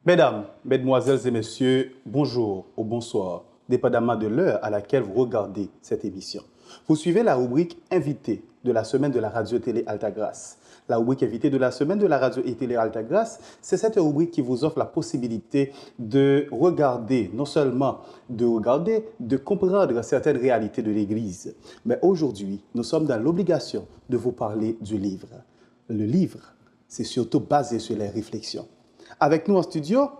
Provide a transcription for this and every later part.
Mesdames, Mesdemoiselles et Messieurs, bonjour ou bonsoir, dépendamment de l'heure à laquelle vous regardez cette émission. Vous suivez la rubrique Invité de la semaine de la radio-télé Altagrace. La rubrique Invité de la semaine de la radio et télé Altagrace, c'est cette rubrique qui vous offre la possibilité de regarder, non seulement de regarder, de comprendre certaines réalités de l'Église. Mais aujourd'hui, nous sommes dans l'obligation de vous parler du livre. Le livre, c'est surtout basé sur les réflexions. Avec nous en studio,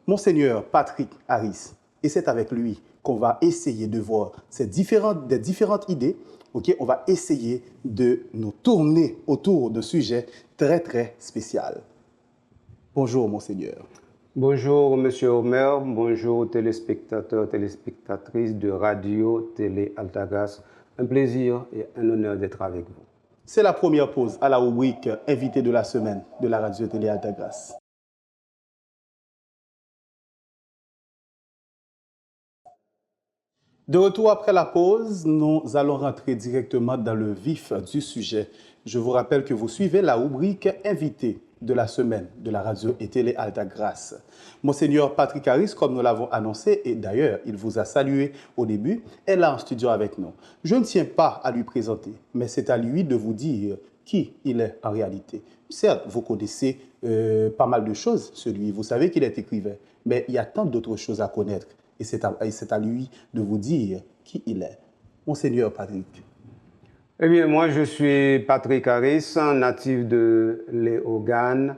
Monseigneur Patrick Harris. Et c'est avec lui qu'on va essayer de voir des différentes idées. Okay? On va essayer de nous tourner autour de sujets très spéciaux. Bonjour, Monseigneur. Bonjour, Monsieur Homer. Bonjour, téléspectateurs, téléspectatrices de Radio Télé Altagrace. Un plaisir et un honneur d'être avec vous. C'est la première pause à la rubrique Invité de la semaine de la Radio Télé Altagrace. De retour après la pause, nous allons rentrer directement dans le vif du sujet. Je vous rappelle que vous suivez la rubrique Invité de la semaine de la radio et télé Altagrace. Monseigneur Patrick Harris, comme nous l'avons annoncé, et d'ailleurs, il vous a salué au début, est là en studio avec nous. Je ne tiens pas à lui présenter, mais c'est à lui de vous dire qui il est en réalité. Certes, vous connaissez pas mal de choses sur lui, vous savez qu'il est écrivain, mais il y a tant d'autres choses à connaître. Et c'est à lui de vous dire qui il est. Monseigneur Patrick. Eh bien, moi, je suis Patrick Harris, natif de Léogane.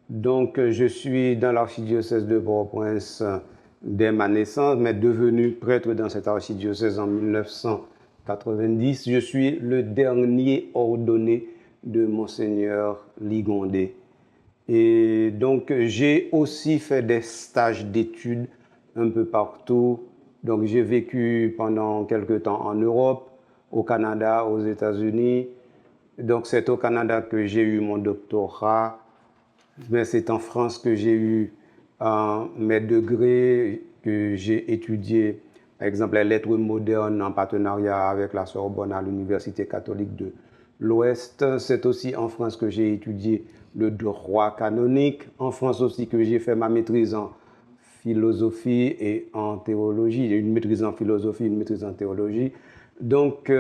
Donc, je suis dans l'archidiocèse de Port-au-Prince dès ma naissance, mais devenu prêtre dans cet archidiocèse en 1990. Je suis le dernier ordonné de Monseigneur Ligondé. Et donc, j'ai aussi fait des stages d'études un peu partout. Donc, j'ai vécu pendant quelques temps en Europe, au Canada, aux États-Unis. Donc, c'est au Canada que j'ai eu mon doctorat. Mais c'est en France que j'ai eu mes degrés, que j'ai étudié, par exemple, les lettres modernes en partenariat avec la Sorbonne à l'Université catholique de l'Ouest. C'est aussi en France que j'ai étudié le droit canonique. En France aussi que j'ai fait ma maîtrise en philosophie et en théologie. J'ai une maîtrise en philosophie, une maîtrise en théologie. Donc,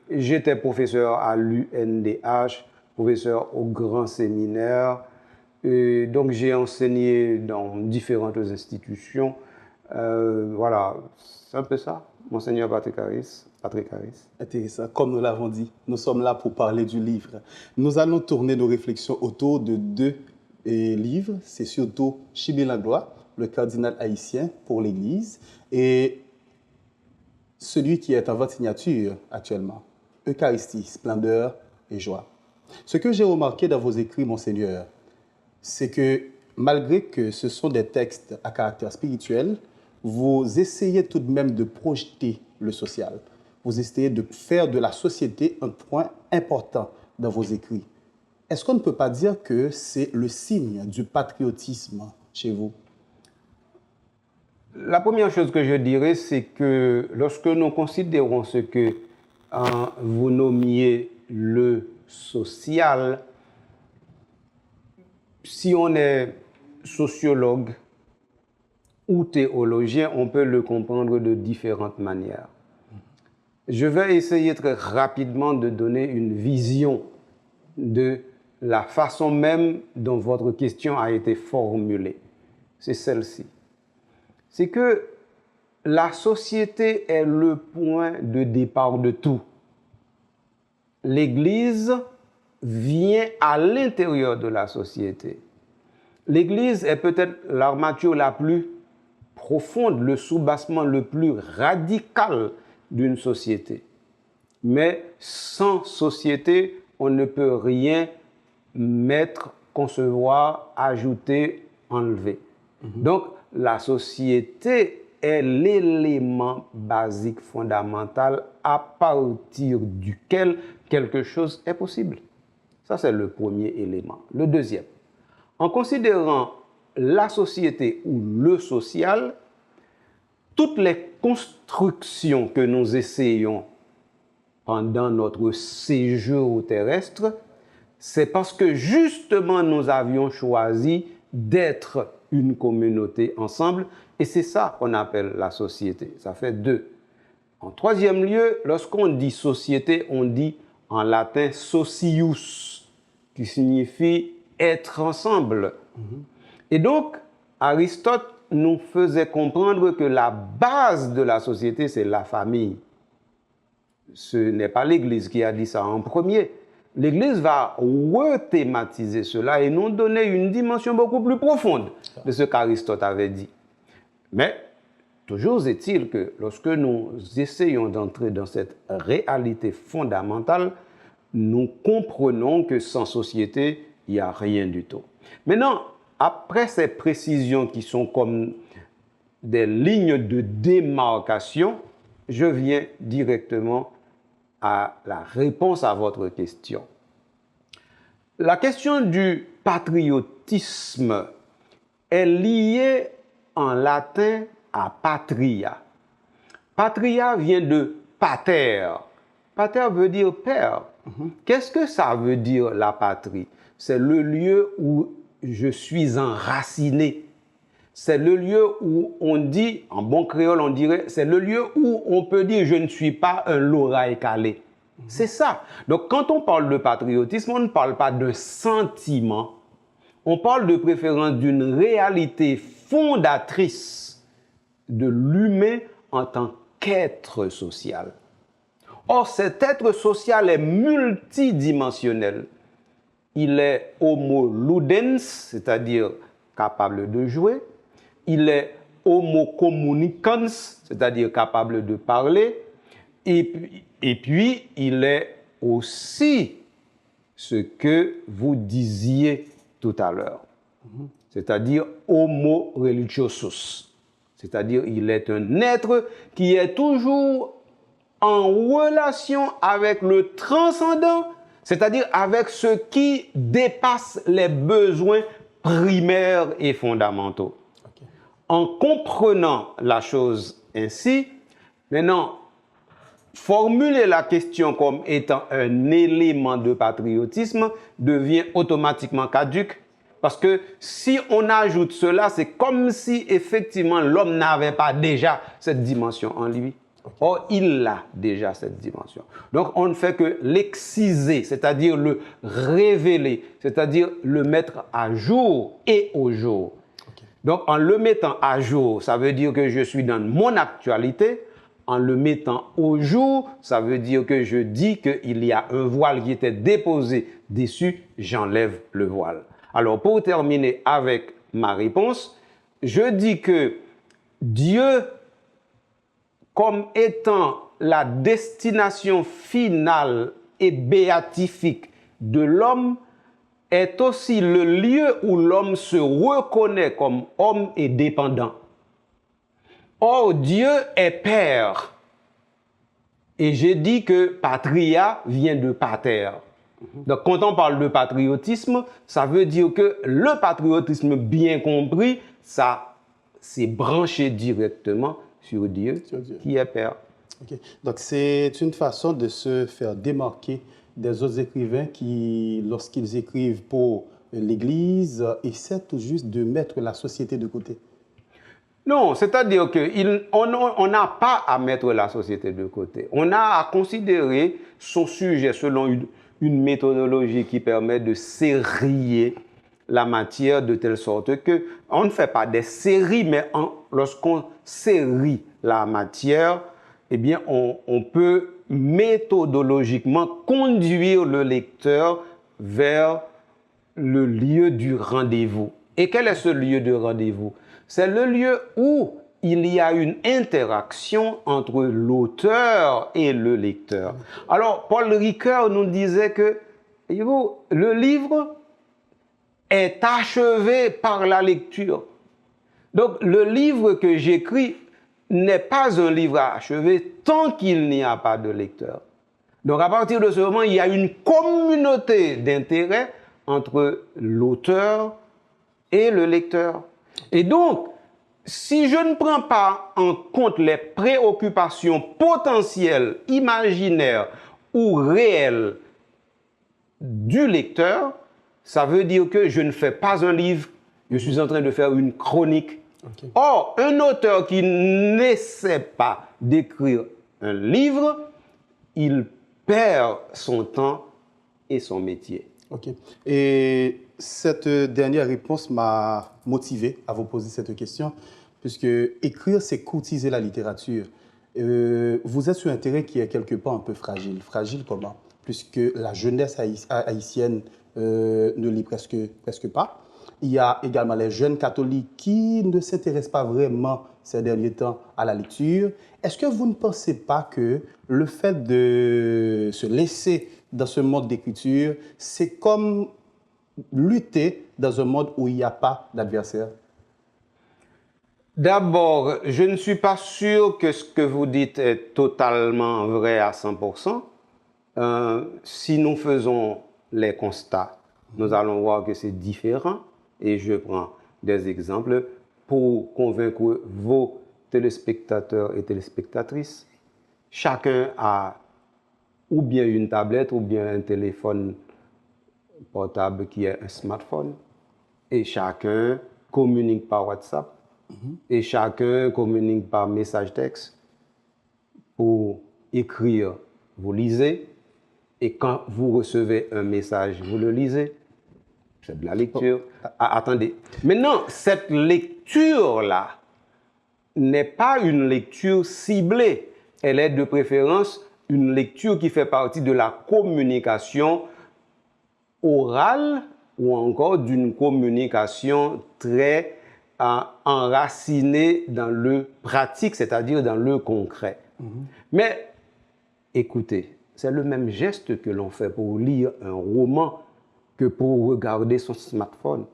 j'étais professeur à l'UNDH, professeur au grand séminaire. Et donc, j'ai enseigné dans différentes institutions. Voilà, c'est un peu ça, Monseigneur Patrick Harris. Intéressant. Comme nous l'avons dit, nous sommes là pour parler du livre. Nous allons tourner nos réflexions autour de deux livres. C'est surtout Chibé Langlois, le cardinal haïtien pour l'Église, et celui qui est en votre signature actuellement, Eucharistie, splendeur et joie. Ce que j'ai remarqué dans vos écrits, Monseigneur, c'est que malgré que ce sont des textes à caractère spirituel, vous essayez tout de même de projeter le social. Vous essayez de faire de la société un point important dans vos écrits. Est-ce qu'on ne peut pas dire que c'est le signe du patriotisme chez vous? La première chose que je dirais, c'est que lorsque nous considérons ce que vous nommiez le social, si on est sociologue ou théologien, on peut le comprendre de différentes manières. Je vais essayer très rapidement de donner une vision de la façon même dont votre question a été formulée. C'est celle-ci. C'est que la société est le point de départ de tout. L'Église vient à l'intérieur de la société. L'Église est peut-être l'armature la plus profonde, le soubassement le plus radical d'une société. Mais sans société, on ne peut rien mettre, concevoir, ajouter, enlever. Donc, la société est l'élément basique, fondamental, à partir duquel quelque chose est possible. Ça, c'est le premier élément. Le deuxième, en considérant la société ou le social, toutes les constructions que nous essayons pendant notre séjour terrestre, c'est parce que justement nous avions choisi d'être une communauté ensemble. Et c'est ça qu'on appelle la société. Ça fait deux. En troisième lieu, lorsqu'on dit société, on dit en latin socius, qui signifie être ensemble. Et donc, Aristote nous faisait comprendre que la base de la société, c'est la famille. Ce n'est pas l'Église qui a dit ça en premier. L'Église va rethématiser cela et nous donner une dimension beaucoup plus profonde de ce qu'Aristote avait dit. Mais toujours est-il que lorsque nous essayons d'entrer dans cette réalité fondamentale, nous comprenons que sans société, il n'y a rien du tout. Maintenant, après ces précisions qui sont comme des lignes de démarcation, je viens directement à la réponse à votre question. La question du patriotisme est liée en latin à patria. Patria vient de pater. Pater veut dire père. Qu'est-ce que ça veut dire la patrie? C'est le lieu où je suis enraciné. C'est le lieu où on dit, en bon créole on dirait, c'est le lieu où on peut dire je ne suis pas un loraï calé. C'est ça. Donc quand on parle de patriotisme, on ne parle pas d'un sentiment, on parle de préférence d'une réalité fondatrice de l'humain en tant qu'être social. Or, cet être social est multidimensionnel. Il est homo ludens, c'est-à-dire capable de jouer. Il est homo communicans, c'est-à-dire capable de parler. Et puis, il est aussi ce que vous disiez tout à l'heure, c'est-à-dire homo religiosus, c'est-à-dire il est un être qui est toujours en relation avec le transcendant, c'est-à-dire avec ce qui dépasse les besoins primaires et fondamentaux. Okay. En comprenant la chose ainsi, maintenant, formuler la question comme étant un élément de patriotisme devient automatiquement caduque parce que si on ajoute cela, c'est comme si effectivement l'homme n'avait pas déjà cette dimension en lui. Or, il a déjà cette dimension. Donc, on ne fait que l'exciser, c'est-à-dire le révéler, c'est-à-dire le mettre à jour et au jour. Okay. Donc, en le mettant à jour, ça veut dire que je suis dans mon actualité. En le mettant au jour, ça veut dire que je dis qu'il y a un voile qui était déposé dessus, j'enlève le voile. Alors, pour terminer avec ma réponse, je dis que Dieu, comme étant la destination finale et béatifique de l'homme, est aussi le lieu où l'homme se reconnaît comme homme et dépendant. Or, Dieu est Père. Et j'ai dit que patria vient de pater. Donc, quand on parle de patriotisme, ça veut dire que le patriotisme bien compris, ça c'est branché directement sur Dieu, qui est Père. Okay. Donc, c'est une façon de se faire démarquer des autres écrivains qui, lorsqu'ils écrivent pour l'Église, essaient tout juste de mettre la société de côté. Non, c'est-à-dire qu'on n'a pas à mettre la société de côté. On a à considérer son sujet selon une méthodologie qui permet de sérier la matière de telle sorte qu'on ne fait pas des séries, mais lorsqu'on série la matière, eh bien, on peut méthodologiquement conduire le lecteur vers le lieu du rendez-vous. Et quel est ce lieu de rendez-vous? C'est le lieu où il y a une interaction entre l'auteur et le lecteur. Alors, Paul Ricoeur nous disait que le livre est achevé par la lecture. Donc, le livre que j'écris n'est pas un livre à achever tant qu'il n'y a pas de lecteur. Donc, à partir de ce moment, il y a une communauté d'intérêt entre l'auteur et le lecteur. Et donc, si je ne prends pas en compte les préoccupations potentielles, imaginaires ou réelles du lecteur, ça veut dire que je ne fais pas un livre Je suis en train de faire une chronique. Or, un auteur qui n'essaie pas d'écrire un livre, il perd son temps et son métier. OK. Et cette dernière réponse m'a motivé à vous poser cette question, puisque écrire, c'est courtiser la littérature. Vous êtes sur un terrain qui est quelque part un peu fragile. Fragile comment? Puisque la jeunesse haïtienne ne lit presque pas. Il y a également les jeunes catholiques qui ne s'intéressent pas vraiment ces derniers temps à la lecture. Est-ce que vous ne pensez pas que le fait de se laisser dans ce mode d'écriture, c'est comme lutter dans un monde où il n'y a pas d'adversaire? D'abord, je ne suis pas sûr que ce que vous dites est totalement vrai à 100%. Si nous faisons les constats, nous allons voir que c'est différent. Et je prends des exemples pour convaincre vos téléspectateurs et téléspectatrices. Chacun a ou bien une tablette ou bien un téléphone portable qui est un smartphone. Et chacun communique par WhatsApp. Et chacun communique par message texte. Pour écrire, vous lisez. Et quand vous recevez un message, vous le lisez. C'est de la lecture. Ah, attendez. Maintenant, cette lecture-là n'est pas une lecture ciblée. Elle est de préférence une lecture qui fait partie de la communication orale ou encore d'une communication très enracinée dans le pratique, c'est-à-dire dans le concret. Mais écoutez, c'est le même geste que l'on fait pour lire un roman que pour regarder son smartphone.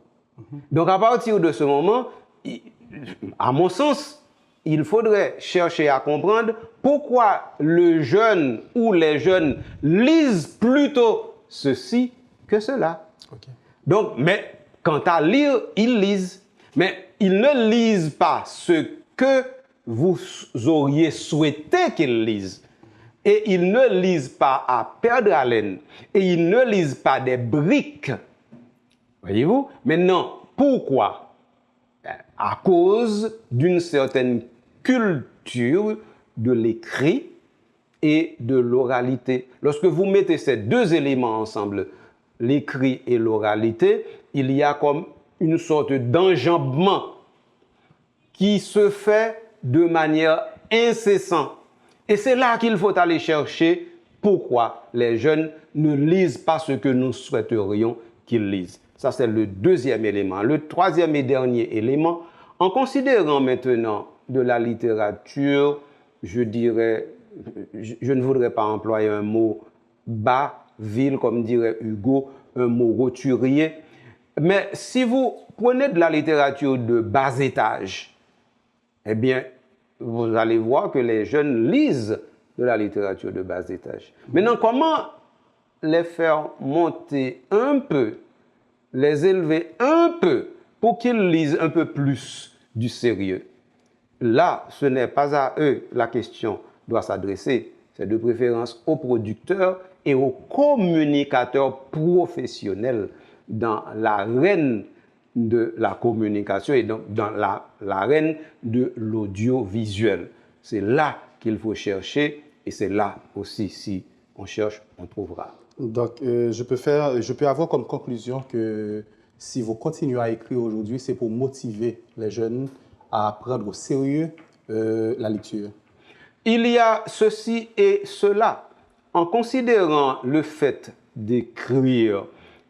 Donc à partir de ce moment, à mon sens, il faudrait chercher à comprendre pourquoi le jeune ou les jeunes lisent plutôt ceci que cela. Donc, mais quant à lire, ils lisent. Mais ils ne lisent pas ce que vous auriez souhaité qu'ils lisent. Et ils ne lisent pas à perdre haleine. Et ils ne lisent pas des briques. Voyez-vous? Maintenant, pourquoi? À cause d'une certaine culture de l'écrit et de l'oralité. Lorsque vous mettez ces deux éléments ensemble, l'écrit et l'oralité, il y a comme une sorte d'enjambement qui se fait de manière incessante. Et c'est là qu'il faut aller chercher pourquoi les jeunes ne lisent pas ce que nous souhaiterions qu'ils lisent. Ça, c'est le deuxième élément. Le troisième et dernier élément, en considérant maintenant de la littérature, je dirais, je ne voudrais pas employer un mot bas, vil, comme dirait Hugo, un mot roturier. Mais si vous prenez de la littérature de bas étage, eh bien, vous allez voir que les jeunes lisent de la littérature de bas étage. Maintenant, comment les faire monter un peu, les élever un peu, pour qu'ils lisent un peu plus du sérieux? Là, ce n'est pas à eux la question doit s'adresser. C'est de préférence aux producteurs et aux communicateurs professionnels dans l'arène de la communication et donc dans l'arène de l'audiovisuel. C'est là qu'il faut chercher et c'est là aussi, si on cherche, on trouvera. Donc, je peux avoir comme conclusion que si vous continuez à écrire aujourd'hui, c'est pour motiver les jeunes à prendre au sérieux la lecture. Il y a ceci et cela. En considérant le fait d'écrire,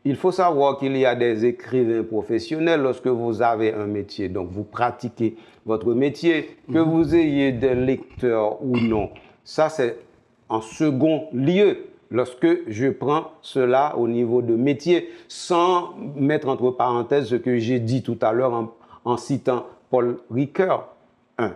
il faut savoir qu'il y a des écrivains professionnels lorsque vous avez un métier. Donc, vous pratiquez votre métier, que vous ayez des lecteurs ou non. Ça, c'est en second lieu. Lorsque je prends cela au niveau de métier, sans mettre entre parenthèses ce que j'ai dit tout à l'heure en citant Paul Ricoeur. 1.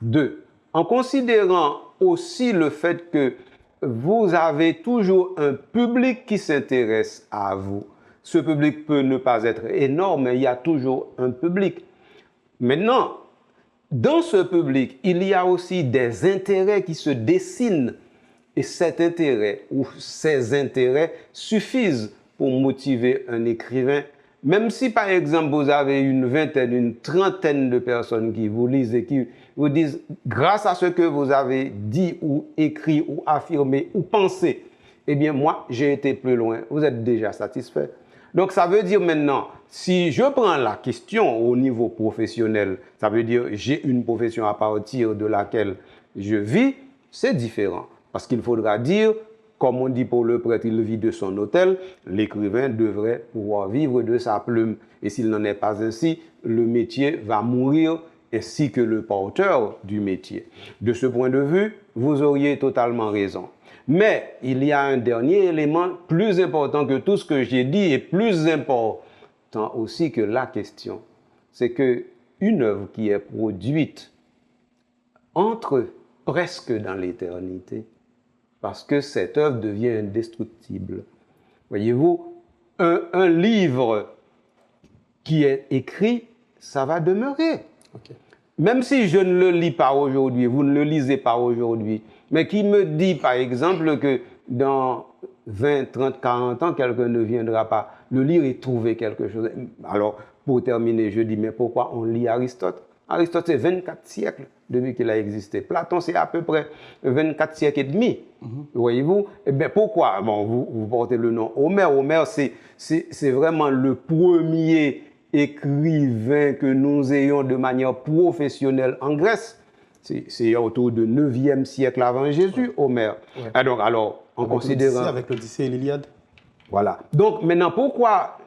2. En considérant aussi le fait que vous avez toujours un public qui s'intéresse à vous. Ce public peut ne pas être énorme, mais il y a toujours un public. Maintenant, dans ce public, il y a aussi des intérêts qui se dessinent. Et cet intérêt ou ces intérêts suffisent pour motiver un écrivain même si par exemple vous avez une vingtaine, une trentaine de personnes qui vous lisent et qui vous disent, grâce à ce que vous avez dit ou écrit ou affirmé ou pensé, eh bien moi j'ai été plus loin, vous êtes déjà satisfait. Donc ça veut dire maintenant, si je prends la question au niveau professionnel, ça veut dire j'ai une profession à partir de laquelle je vis, c'est différent. Parce qu'il faudra dire, comme on dit pour le prêtre, il vit de son autel, l'écrivain devrait pouvoir vivre de sa plume. Et s'il n'en est pas ainsi, le métier va mourir ainsi que le porteur du métier. De ce point de vue, vous auriez totalement raison. Mais il y a un dernier élément plus important que tout ce que j'ai dit et plus important aussi que la question. C'est qu'une œuvre qui est produite entre presque dans l'éternité parce que cette œuvre devient indestructible. Voyez-vous, un livre qui est écrit, ça va demeurer. Okay. Même si je ne le lis pas aujourd'hui, vous ne le lisez pas aujourd'hui, mais qui me dit par exemple que dans 20, 30, 40 ans, quelqu'un ne viendra pas le lire et trouver quelque chose. Alors, pour terminer, je dis, mais pourquoi on lit Aristote? Aristote, c'est 24 siècles depuis qu'il a existé. Platon, c'est à peu près 24 siècles et demi. Voyez-vous? Eh bien, pourquoi? Bon, vous portez le nom Homère. Homère, c'est vraiment le premier écrivain que nous ayons de manière professionnelle en Grèce. C'est autour du 9e siècle avant Jésus, Homère. Ouais. Alors, en considérant... Avec l'Odyssée et l'Iliade. Voilà. Donc, maintenant, pourquoi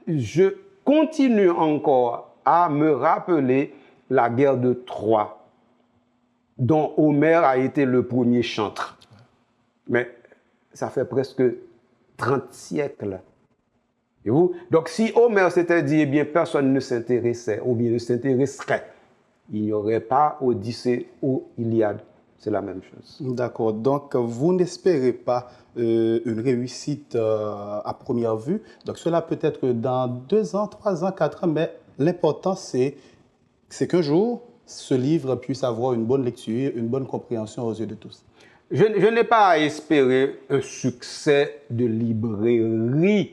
je continue encore à me rappeler la guerre de Troie, dont Homère a été le premier chantre. Mais ça fait presque 30 siècles. Et vous? Donc si Homère s'était dit, eh bien, personne ne s'intéressait, ou bien ne s'intéresserait, il n'y aurait pas Odyssée ou Iliade. C'est la même chose. D'accord. Donc, vous n'espérez pas une réussite à première vue. Donc, cela peut être dans 2 ans, 3 ans, 4 ans, mais l'important, c'est qu'un jour, ce livre puisse avoir une bonne lecture, une bonne compréhension aux yeux de tous. Je n'ai pas à espérer un succès de librairie.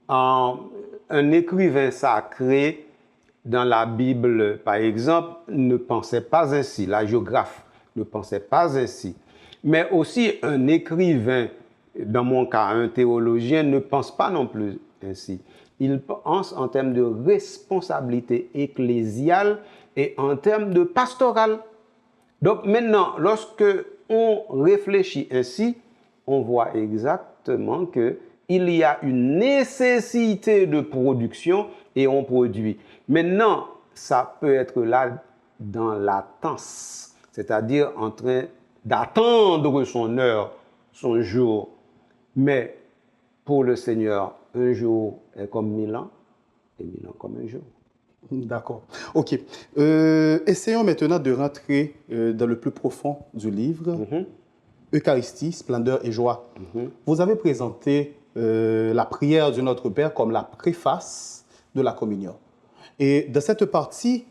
Un écrivain sacré dans la Bible, par exemple, ne pensait pas ainsi. La géographe ne pensait pas ainsi. Mais aussi un écrivain, dans mon cas, un théologien, ne pense pas non plus ainsi. Il pense en termes de responsabilité ecclésiale et en termes de pastoral. Donc maintenant, lorsque on réfléchit ainsi, on voit exactement qu'il y a une nécessité de production et on produit. Maintenant, ça peut être là dans latence, c'est-à-dire en train d'attendre son heure, son jour. Mais pour le Seigneur, un jour est comme 1000 ans et 1000 ans comme un jour. D'accord. OK. Essayons maintenant de rentrer dans le plus profond du livre. Eucharistie, splendeur et joie. Vous avez présenté la prière du Notre Père comme la préface de la communion. Et dans cette partie,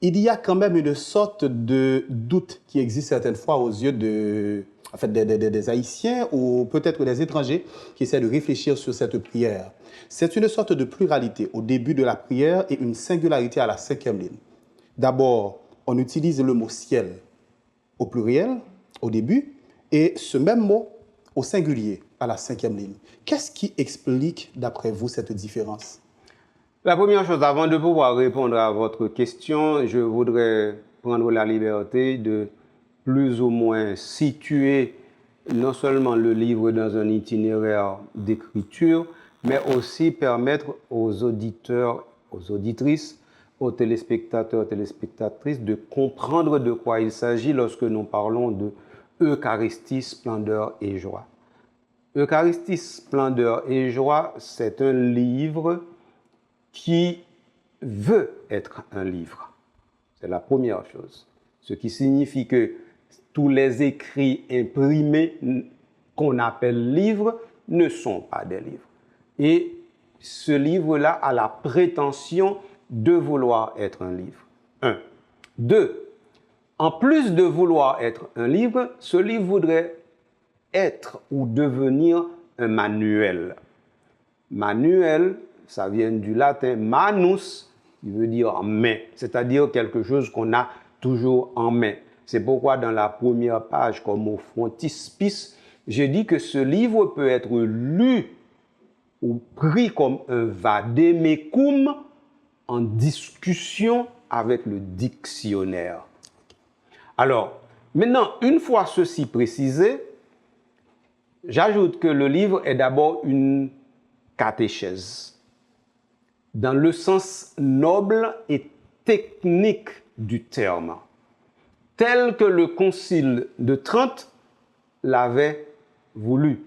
il y a quand même une sorte de doute qui existe certaines fois aux yeux des Haïtiens ou peut-être des étrangers qui essaient de réfléchir sur cette prière. C'est une sorte de pluralité au début de la prière et une singularité à la 5e ligne. D'abord, on utilise le mot ciel au pluriel au début et ce même mot au singulier à la 5e ligne. Qu'est-ce qui explique, d'après vous, cette différence? La première chose, avant de pouvoir répondre à votre question, je voudrais prendre la liberté de plus ou moins situer non seulement le livre dans un itinéraire d'écriture, mais aussi permettre aux auditeurs, aux auditrices, aux téléspectateurs, téléspectatrices de comprendre de quoi il s'agit lorsque nous parlons de Eucharistie, splendeur et joie. Eucharistie, splendeur et joie, c'est un livre qui veut être un livre. C'est la première chose. Ce qui signifie que tous les écrits imprimés qu'on appelle livres ne sont pas des livres. Et ce livre-là a la prétention de vouloir être un livre. 1. 2. En plus de vouloir être un livre, ce livre voudrait être ou devenir un manuel. Manuel, ça vient du latin manus, qui veut dire main, c'est-à-dire quelque chose qu'on a toujours en main. C'est pourquoi dans la première page, comme au frontispice, j'ai dit que ce livre peut être lu ou pris comme un vademecum en discussion avec le dictionnaire. Alors, maintenant, une fois ceci précisé, j'ajoute que le livre est d'abord une catéchèse, dans le sens noble et technique du terme, tel que le Concile de Trente l'avait voulu,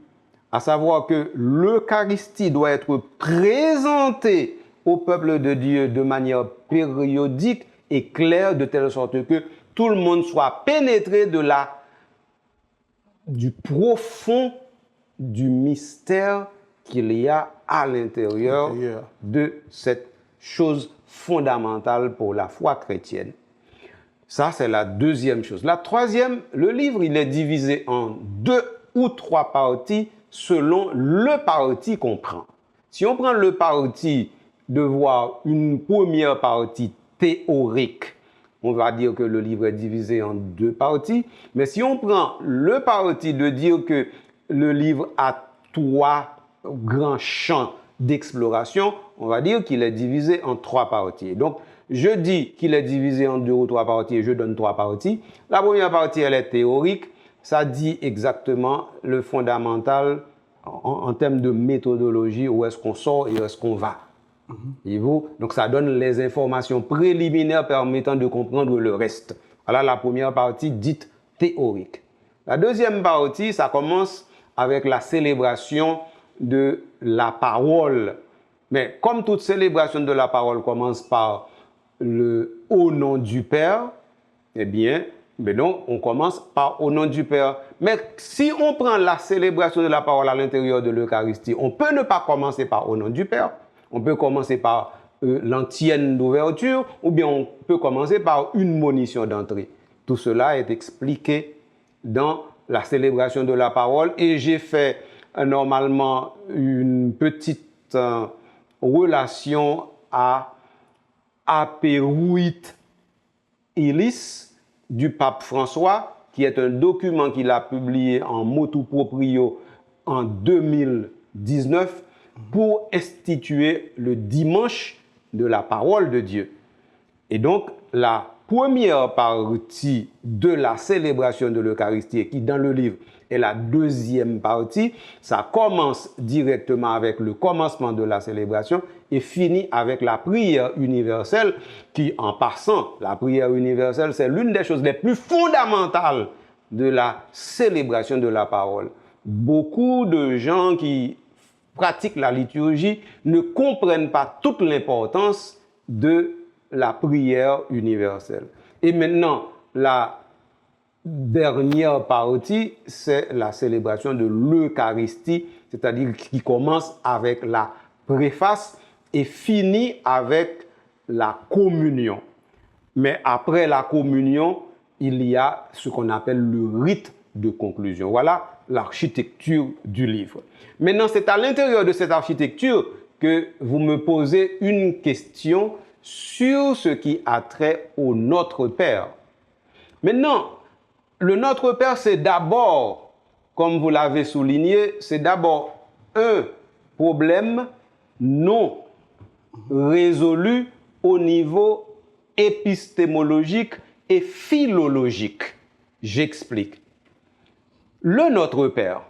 à savoir que l'Eucharistie doit être présentée au peuple de Dieu de manière périodique et claire, de telle sorte que tout le monde soit pénétré du profond du mystère qu'il y a à l'intérieur de cette chose fondamentale pour la foi chrétienne. Ça, c'est la deuxième chose. La troisième, le livre, il est divisé en 2 ou 3 parties selon le parti qu'on prend. Si on prend le parti de voir une première partie théorique, on va dire que le livre est divisé en 2 parties. Mais si on prend le parti de dire que le livre a 3 grands champs d'exploration, on va dire qu'il est divisé en 3 parties. Donc, je dis qu'il est divisé en 2 ou 3 parties et je donne 3 parties. La première partie, elle est théorique. Ça dit exactement le fondamental en termes de méthodologie, où est-ce qu'on sort et où est-ce qu'on va. Donc, ça donne les informations préliminaires permettant de comprendre le reste. Voilà la première partie dite théorique. La deuxième partie, ça commence avec la célébration de la parole. Mais comme toute célébration de la parole commence par le « au nom du Père », eh bien, donc, on commence par « au nom du Père ». Mais si on prend la célébration de la parole à l'intérieur de l'Eucharistie, on peut ne pas commencer par « au nom du Père ». On peut commencer par l'antienne d'ouverture ou bien on peut commencer par une monition d'entrée. Tout cela est expliqué dans la célébration de la parole et j'ai fait normalement une petite relation à Aperuit Illis du pape François, qui est un document qu'il a publié en motu proprio en 2019 pour instituer le dimanche de la parole de Dieu. Et donc, la première partie de la célébration de l'Eucharistie, qui dans le livre est la deuxième partie, ça commence directement avec le commencement de la célébration et finit avec la prière universelle qui, en passant, la prière universelle, c'est l'une des choses les plus fondamentales de la célébration de la parole. Beaucoup de gens qui pratiquent la liturgie ne comprennent pas toute l'importance de la prière universelle. Et maintenant, la dernière partie, c'est la célébration de l'Eucharistie, c'est-à-dire qui commence avec la préface et finit avec la communion. Mais après la communion, il y a ce qu'on appelle le rite de conclusion. Voilà l'architecture du livre. Maintenant, c'est à l'intérieur de cette architecture que vous me posez une question sur ce qui a trait au Notre Père. Maintenant, le Notre Père, c'est d'abord, comme vous l'avez souligné, c'est d'abord un problème non résolu au niveau épistémologique et philologique. J'explique. Le Notre Père,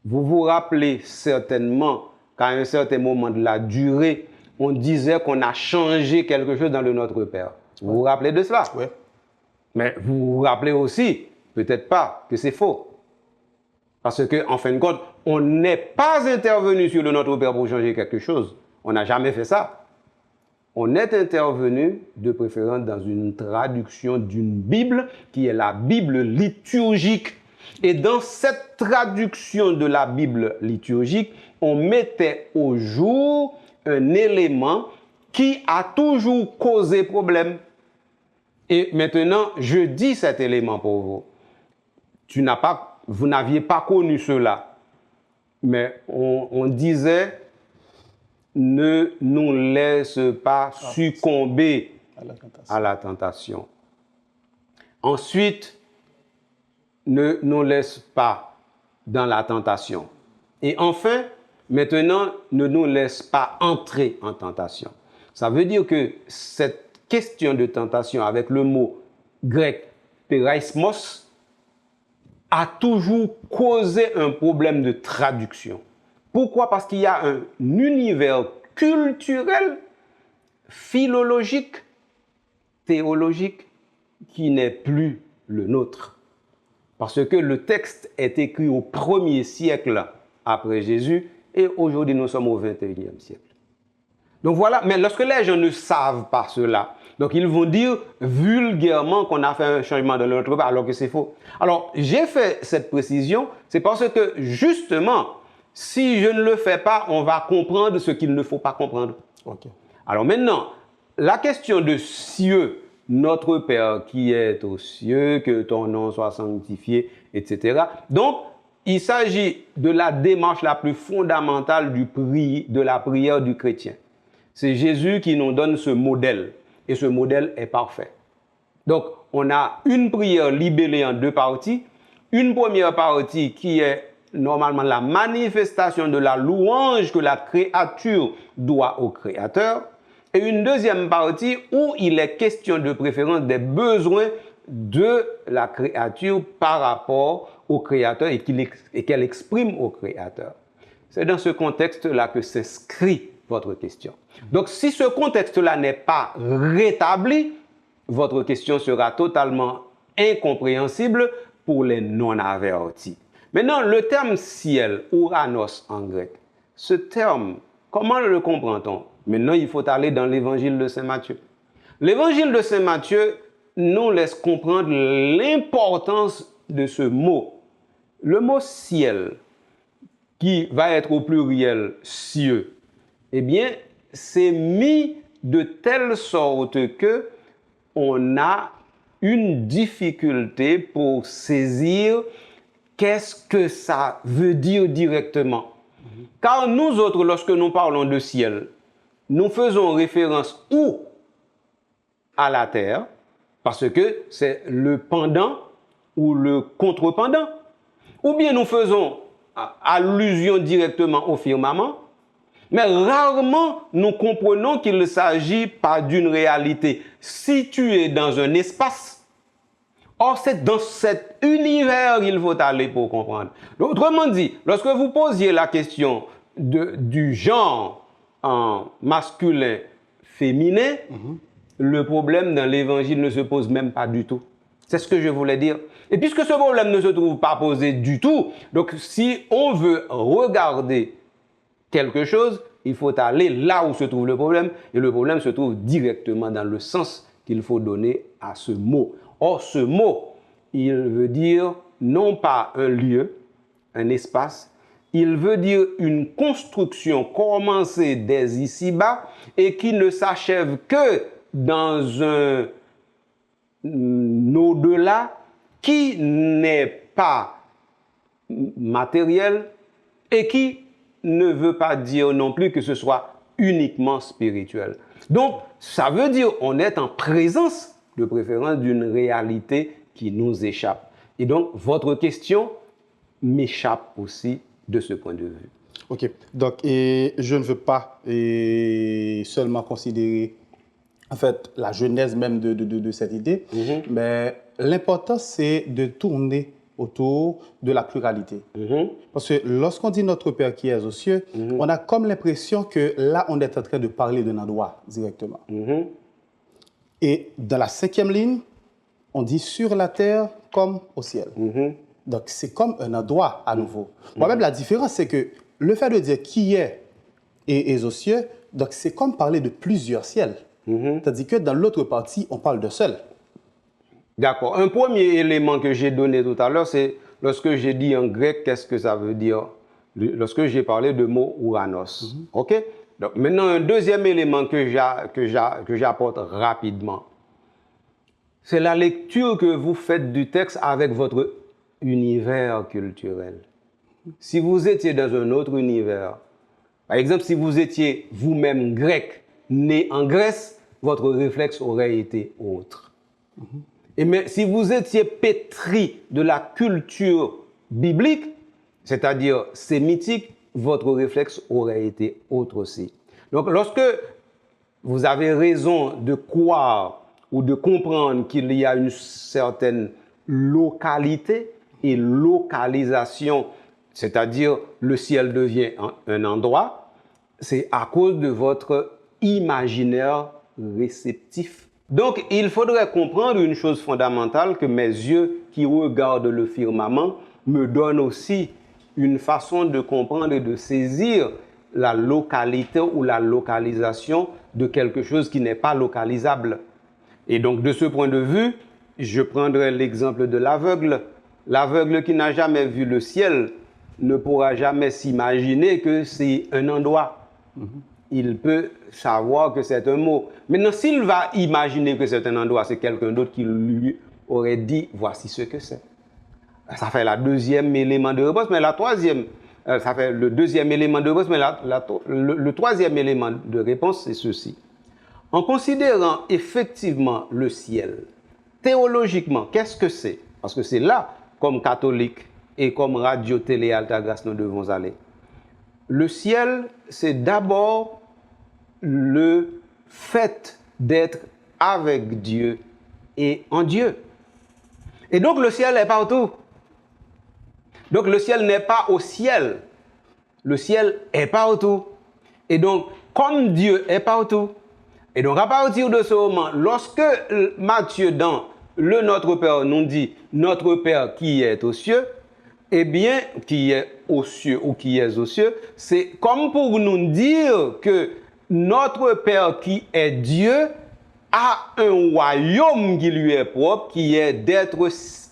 vous vous rappelez certainement qu'à un certain moment de la durée, on disait qu'on a changé quelque chose dans le Notre Père. Vous vous rappelez de cela? Oui. Mais vous vous rappelez aussi, peut-être pas, que c'est faux. Parce qu'en fin de compte, on n'est pas intervenu sur le Notre Père pour changer quelque chose. On n'a jamais fait ça. On est intervenu, de préférence, dans une traduction d'une Bible qui est la Bible liturgique. Et dans cette traduction de la Bible liturgique, on mettait au jour un élément qui a toujours causé problème. Et maintenant, je dis cet élément pour vous. Vous n'aviez pas connu cela. Mais on disait ne nous laisse pas succomber à la tentation. à la tentation. Ensuite, ne nous laisse pas dans la tentation. Et enfin, maintenant, ne nous laisse pas entrer en tentation. Ça veut dire que cette question de tentation avec le mot grec peiraismos a toujours causé un problème de traduction. Pourquoi? Parce qu'il y a un univers culturel, philologique, théologique qui n'est plus le nôtre. Parce que le texte est écrit au 1er siècle après Jésus et aujourd'hui nous sommes au 21e siècle. Donc voilà, mais lorsque les gens ne savent pas cela, donc ils vont dire vulgairement qu'on a fait un changement de notre part alors que c'est faux. Alors j'ai fait cette précision, c'est parce que justement, si je ne le fais pas, on va comprendre ce qu'il ne faut pas comprendre. Ok. Alors maintenant, la question de cieux, notre Père qui est aux cieux, que ton nom soit sanctifié, etc. Donc, il s'agit de la démarche la plus fondamentale de la prière du chrétien. C'est Jésus qui nous donne ce modèle, et ce modèle est parfait. Donc, on a une prière libellée en deux parties. Une première partie qui est normalement la manifestation de la louange que la créature doit au Créateur. Et une deuxième partie où il est question de préférence des besoins de la créature par rapport au Créateur et qu'elle exprime au Créateur. C'est dans ce contexte-là que s'inscrit votre question. Donc, si ce contexte-là n'est pas rétabli, votre question sera totalement incompréhensible pour les non-avertis. Maintenant, le terme ciel, ouranos en grec, ce terme, comment le comprend-on? Maintenant, il faut aller dans l'évangile de Saint Matthieu. L'évangile de Saint Matthieu nous laisse comprendre l'importance de ce mot. Le mot ciel, qui va être au pluriel cieux, eh bien, c'est mis de telle sorte que on a une difficulté pour saisir qu'est-ce que ça veut dire directement. Car nous autres, lorsque nous parlons de ciel, nous faisons référence ou à la terre, parce que c'est le pendant ou le contre-pendant, ou bien nous faisons allusion directement au firmament, mais rarement nous comprenons qu'il ne s'agit pas d'une réalité située dans un espace. Or, c'est dans cet univers qu'il faut aller pour comprendre. Donc, autrement dit, lorsque vous posiez la question du genre en masculin, féminin, le problème dans l'évangile ne se pose même pas du tout. C'est ce que je voulais dire. Et puisque ce problème ne se trouve pas posé du tout, donc si on veut regarder quelque chose, il faut aller là où se trouve le problème, et le problème se trouve directement dans le sens qu'il faut donner à ce mot. Or, ce mot, il veut dire non pas un lieu, un espace, il veut dire une construction commencée dès ici-bas et qui ne s'achève que dans un au-delà qui n'est pas matériel et qui ne veut pas dire non plus que ce soit uniquement spirituel. Donc, ça veut dire qu'on est en présence, de préférence, d'une réalité qui nous échappe. Et donc, votre question m'échappe aussi de ce point de vue. Ok, donc je ne veux pas seulement considérer en fait la genèse même de cette idée, mais l'important c'est de tourner autour de la pluralité. Parce que lorsqu'on dit notre Père qui est aux cieux, on a comme l'impression que là on est en train de parler d'un endroit directement. Et dans la 5e ligne, on dit sur la terre comme au ciel. Donc c'est comme un endroit à nouveau. Moi-même la différence c'est que le fait de dire qui est et aux cieux, donc c'est comme parler de plusieurs ciels. Tandis que dans l'autre partie, on parle d'un seul. D'accord. Un premier élément que j'ai donné tout à l'heure, c'est lorsque j'ai dit en grec, qu'est-ce que ça veut dire? Lorsque j'ai parlé de mot ouranos. OK? Donc maintenant, un deuxième élément que j'apporte rapidement, c'est la lecture que vous faites du texte avec votre univers culturel. Si vous étiez dans un autre univers, Par exemple, si vous étiez vous-même grec, né en Grèce, votre réflexe aurait été autre. Et mais si vous étiez pétri de la culture biblique, c'est-à-dire sémitique, votre réflexe aurait été autre aussi. Donc, lorsque vous avez raison de croire ou de comprendre qu'il y a une certaine localité et localisation, c'est-à-dire le ciel devient un endroit, c'est à cause de votre imaginaire réceptif. Donc, il faudrait comprendre une chose fondamentale, que mes yeux qui regardent le firmament me donnent aussi une façon de comprendre et de saisir la localité ou la localisation de quelque chose qui n'est pas localisable. Et donc, de ce point de vue, je prendrai l'exemple de l'aveugle. L'aveugle qui n'a jamais vu le ciel ne pourra jamais s'imaginer que c'est un endroit. Il peut savoir que c'est un mot. Maintenant, s'il va imaginer que c'est un endroit, c'est quelqu'un d'autre qui lui aurait dit, voici ce que c'est. Ça fait le deuxième élément de réponse, mais la troisième, ça fait le deuxième élément de réponse, mais le troisième élément de réponse, c'est ceci. En considérant effectivement le ciel, théologiquement, qu'est-ce que c'est? Parce que c'est là, comme catholique et comme Radio Télé Alta Grace, nous devons aller. Le ciel, c'est d'abord le fait d'être avec Dieu et en Dieu. Et donc le ciel est partout. Donc le ciel n'est pas au ciel. Le ciel est partout. Et donc, comme Dieu est partout, et donc à partir de ce moment, lorsque Matthieu dans le Notre Père nous dit « Notre Père qui est aux cieux », eh bien, qui est aux cieux ou qui est aux cieux, c'est comme pour nous dire que notre Père qui est Dieu a un royaume qui lui est propre, qui est d'être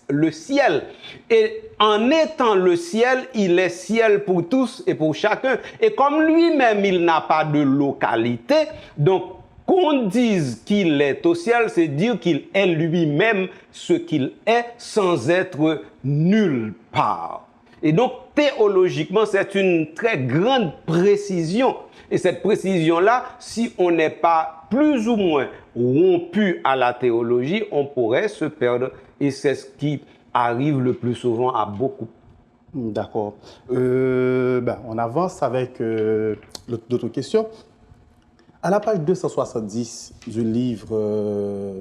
le ciel. Et en étant le ciel, il est ciel pour tous et pour chacun. Et comme lui-même, il n'a pas de localité, donc qu'on dise qu'il est au ciel, c'est dire qu'il est lui-même ce qu'il est sans être nulle part. Et donc, théologiquement, c'est une très grande précision. Et cette précision-là, si on n'est pas plus ou moins rompu à la théologie, on pourrait se perdre. Et c'est ce qui arrive le plus souvent à beaucoup. D'accord. On avance avec d'autres questions. À la page 270 du livre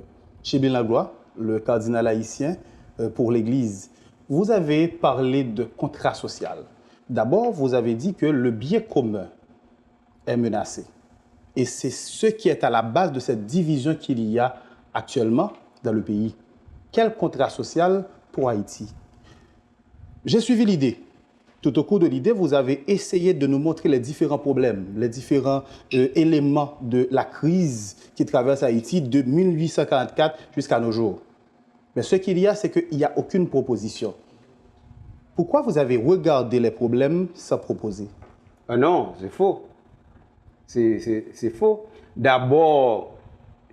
Chébin Lagloire, le cardinal haïtien pour l'Église, vous avez parlé de contrat social. D'abord, vous avez dit que le bien commun est menacé. Et c'est ce qui est à la base de cette division qu'il y a actuellement dans le pays. Quel contrat social pour Haïti? J'ai suivi l'idée. Tout au cours de l'idée, vous avez essayé de nous montrer les différents problèmes, les différents éléments de la crise qui traverse Haïti de 1844 jusqu'à nos jours. Mais ce qu'il y a, c'est qu'il n'y a aucune proposition. Pourquoi vous avez regardé les problèmes sans proposer? Non, c'est faux. C'est faux. D'abord,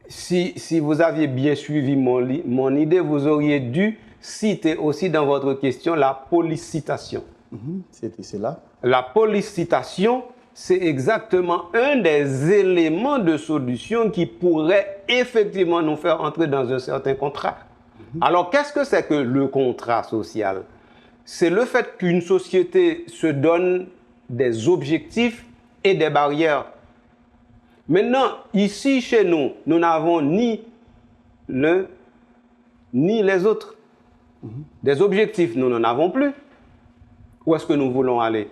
si vous aviez bien suivi mon idée, vous auriez dû citer aussi dans votre question la policitation. C'est là. La policitation, c'est exactement un des éléments de solution qui pourrait effectivement nous faire entrer dans un certain contrat. Alors, qu'est-ce que c'est que le contrat social? C'est le fait qu'une société se donne des objectifs et des barrières. Maintenant, ici, chez nous, nous n'avons ni l'un ni les autres. Des objectifs, nous n'en avons plus. Où est-ce que nous voulons aller?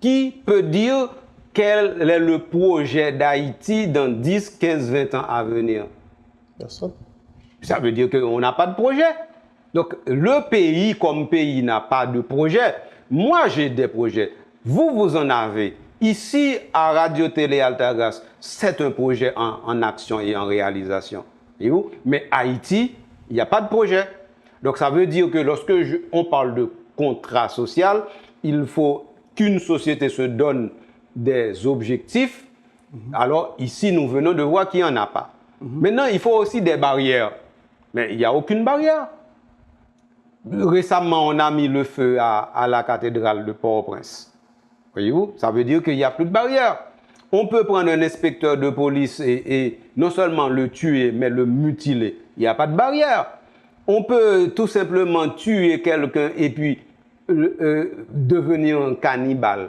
Qui peut dire quel est le projet d'Haïti dans 10, 15, 20 ans à venir? Personne. Ça veut dire qu'on n'a pas de projet. Donc, le pays comme pays n'a pas de projet. Moi, j'ai des projets. Vous en avez. Ici, à Radio Télé Alta Grace, c'est un projet en action et en réalisation. Mais Haïti, il n'y a pas de projet. Donc, ça veut dire que lorsque on parle de contrat social, il faut qu'une société se donne des objectifs. Alors, ici, nous venons de voir qu'il n'y en a pas. Maintenant, il faut aussi des barrières. Mais il n'y a aucune barrière. Récemment, on a mis le feu à la cathédrale de Port-au-Prince. Voyez-vous, ça veut dire qu'il n'y a plus de barrière. On peut prendre un inspecteur de police et non seulement le tuer, mais le mutiler. Il n'y a pas de barrière. On peut tout simplement tuer quelqu'un et puis devenir un cannibale.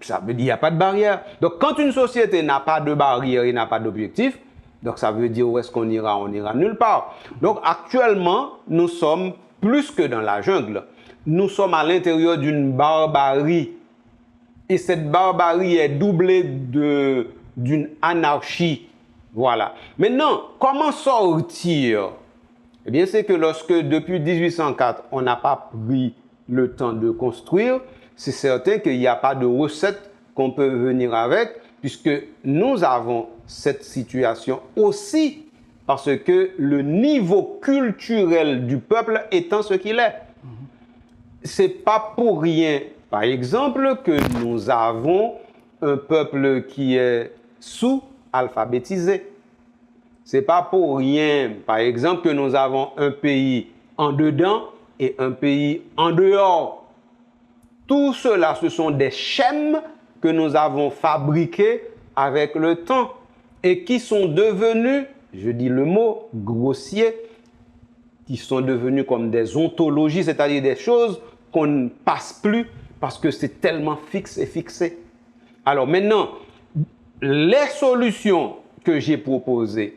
Ça veut dire qu'il n'y a pas de barrière. Donc, quand une société n'a pas de barrière et n'a pas d'objectif, donc ça veut dire où est-ce qu'on ira? On ira nulle part. Donc, actuellement, nous sommes plus que dans la jungle. Nous sommes à l'intérieur d'une barbarie. Et cette barbarie est doublée d'une anarchie. Voilà. Maintenant, comment sortir? Eh bien, c'est que lorsque, depuis 1804, on n'a pas pris le temps de construire, c'est certain qu'il n'y a pas de recette qu'on peut venir avec, puisque nous avons cette situation aussi parce que le niveau culturel du peuple étant ce qu'il est. C'est pas pour rien, par exemple, que nous avons un peuple qui est sous-alphabétisé. C'est pas pour rien, par exemple, que nous avons un pays en dedans et un pays en dehors. Tout cela, ce sont des schèmes que nous avons fabriqués avec le temps et qui sont devenus, je dis le mot, grossiers, qui sont devenus comme des ontologies, c'est-à-dire des choses qu'on ne passe plus parce que c'est tellement fixe et fixé. Alors maintenant, les solutions que j'ai proposées,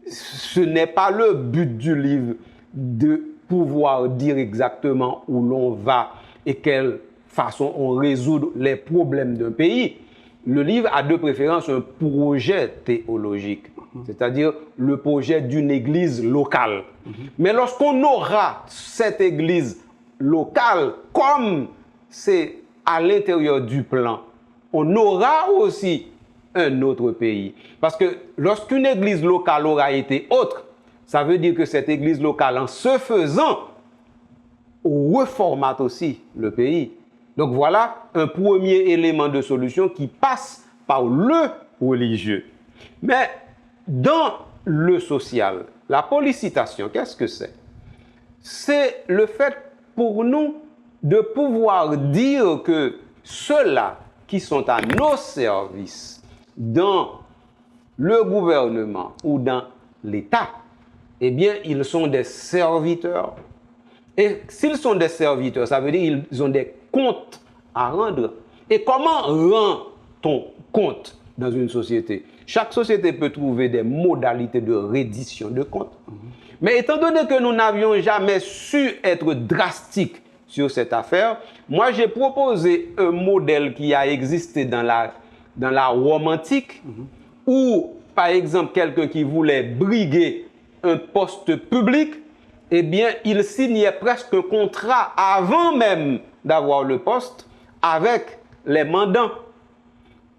ce n'est pas le but du livre de pouvoir dire exactement où l'on va et quelle façon on résout les problèmes d'un pays. Le livre a de préférence un projet théologique, c'est-à-dire le projet d'une église locale. Mais lorsqu'on aura cette église locale, comme c'est à l'intérieur du plan, on aura aussi un autre pays. Parce que lorsqu'une église locale aura été autre, ça veut dire que cette église locale, en se faisant, reformate aussi le pays. Donc voilà un premier élément de solution qui passe par le religieux. Mais dans le social, la pollicitation, qu'est-ce que c'est? C'est le fait pour nous de pouvoir dire que ceux-là qui sont à nos services dans le gouvernement ou dans l'État, eh bien, ils sont des serviteurs. Et s'ils sont des serviteurs, ça veut dire qu'ils ont des comptes à rendre. Et comment rend-on compte dans une société? Chaque société peut trouver des modalités de reddition de comptes. Mais étant donné que nous n'avions jamais su être drastiques sur cette affaire, moi j'ai proposé un modèle qui a existé dans la Rome antique, où, par exemple, quelqu'un qui voulait briguer un poste public, eh bien, il signait presque un contrat avant même d'avoir le poste avec les mandants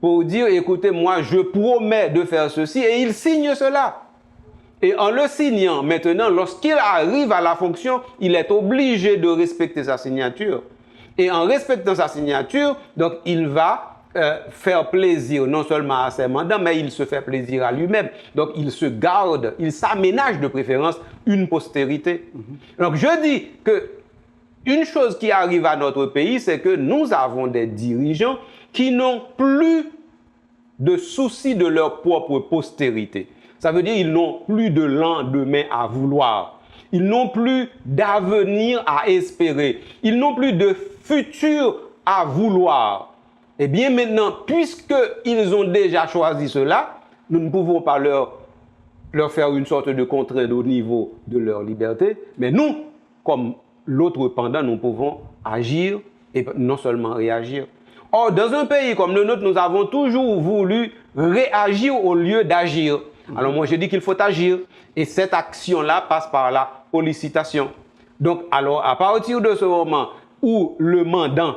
pour dire, écoutez, moi, je promets de faire ceci, et il signe cela. Et en le signant, maintenant, lorsqu'il arrive à la fonction, il est obligé de respecter sa signature. Et en respectant sa signature, donc, il va faire plaisir non seulement à ses mandants, mais il se fait plaisir à lui-même. Donc, il se garde, il s'aménage de préférence une postérité. Donc, je dis que une chose qui arrive à notre pays, c'est que nous avons des dirigeants qui n'ont plus de souci de leur propre postérité. Ça veut dire qu'ils n'ont plus de lendemain à vouloir. Ils n'ont plus d'avenir à espérer. Ils n'ont plus de futur à vouloir. Eh bien maintenant, puisqu'ils ont déjà choisi cela, nous ne pouvons pas leur faire une sorte de contrainte au niveau de leur liberté, mais nous, comme l'autre pendant, nous pouvons agir et non seulement réagir. Or, dans un pays comme le nôtre, nous avons toujours voulu réagir au lieu d'agir. Alors moi, je dis qu'il faut agir. Et cette action-là passe par la pollicitation. Donc, alors, à partir de ce moment où le mandant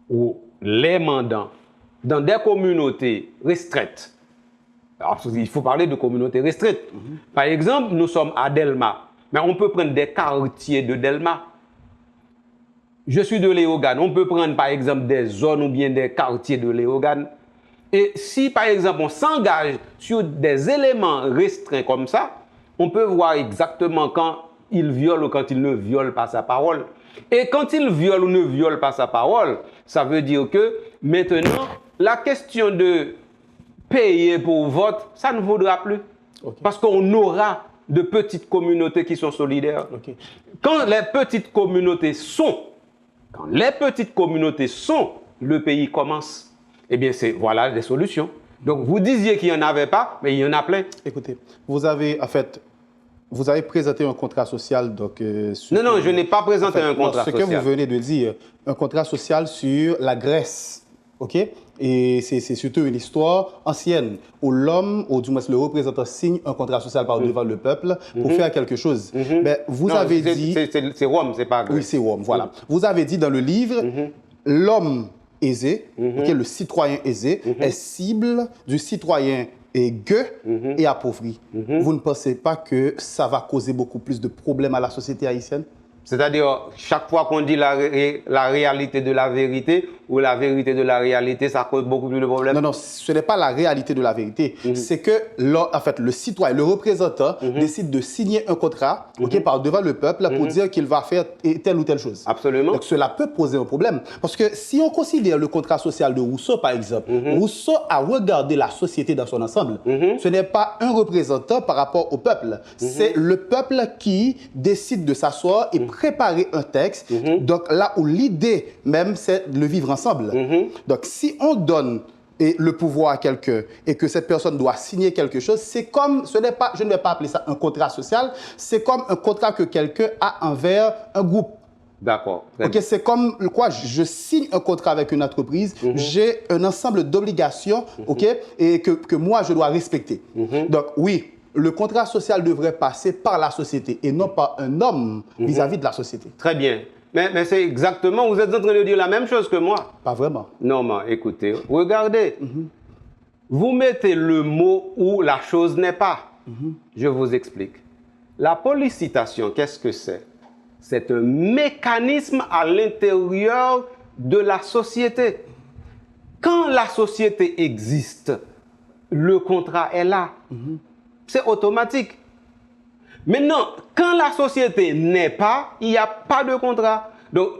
ou les mandants, dans des communautés restreintes, alors, il faut parler de communautés restreintes. Par exemple, nous sommes à Delma, mais on peut prendre des quartiers de Delma. Je suis de Léogane, on peut prendre par exemple des zones ou bien des quartiers de Léogane. Et si par exemple on s'engage sur des éléments restreints comme ça, on peut voir exactement quand il viole ou quand il ne viole pas sa parole. Et quand il viole ou ne viole pas sa parole, Ça veut dire que maintenant, la question de payer pour vote, ça ne vaudra plus. Okay. Parce qu'on aura de petites communautés qui sont solidaires. Okay. Quand les petites communautés sont, le pays commence. Eh bien, voilà des solutions. Donc, vous disiez qu'il n'y en avait pas, mais il y en a plein. Écoutez, vous avez présenté un contrat social. Donc, non, je n'ai pas présenté un contrat social. Ce que vous venez de dire, un contrat social sur la Grèce, ok? Et c'est surtout une histoire ancienne où l'homme, ou du moins le représentant, signe un contrat social par devant le peuple pour faire quelque chose. Mais vous avez dit... C'est Rome, c'est pas Grèce. Oui, c'est Rome, voilà. Vous avez dit dans le livre, l'homme aisé, okay, le citoyen aisé, est cible du citoyen gueux et appauvri. Vous ne pensez pas que ça va causer beaucoup plus de problèmes à la société haïtienne? C'est-à-dire, chaque fois qu'on dit la réalité de la vérité ou la vérité de la réalité, ça cause beaucoup plus de problèmes? Non, ce n'est pas la réalité de la vérité. C'est que, en fait, le citoyen, le représentant, décide de signer un contrat par devant le peuple pour dire qu'il va faire telle ou telle chose. Absolument. Donc, cela peut poser un problème. Parce que si on considère le contrat social de Rousseau, par exemple, Rousseau a regardé la société dans son ensemble. Ce n'est pas un représentant par rapport au peuple. C'est le peuple qui décide de s'asseoir et préparer un texte, donc là où l'idée même, c'est de le vivre ensemble. Donc, si on donne le pouvoir à quelqu'un et que cette personne doit signer quelque chose, c'est comme, je ne vais pas appeler ça un contrat social, c'est comme un contrat que quelqu'un a envers un groupe. D'accord. Ok, c'est comme quoi je signe un contrat avec une entreprise, j'ai un ensemble d'obligations, ok, et que moi je dois respecter. Donc, oui. Le contrat social devrait passer par la société et non par un homme vis-à-vis de la société. Très bien. Mais c'est exactement, vous êtes en train de dire la même chose que moi. Pas vraiment. Non, mais écoutez, regardez. Vous mettez le mot où la chose n'est pas. Je vous explique. La pollicitation, qu'est-ce que c'est? C'est un mécanisme à l'intérieur de la société. Quand la société existe, le contrat est là. C'est automatique. Maintenant, quand la société n'est pas, il n'y a pas de contrat. Donc,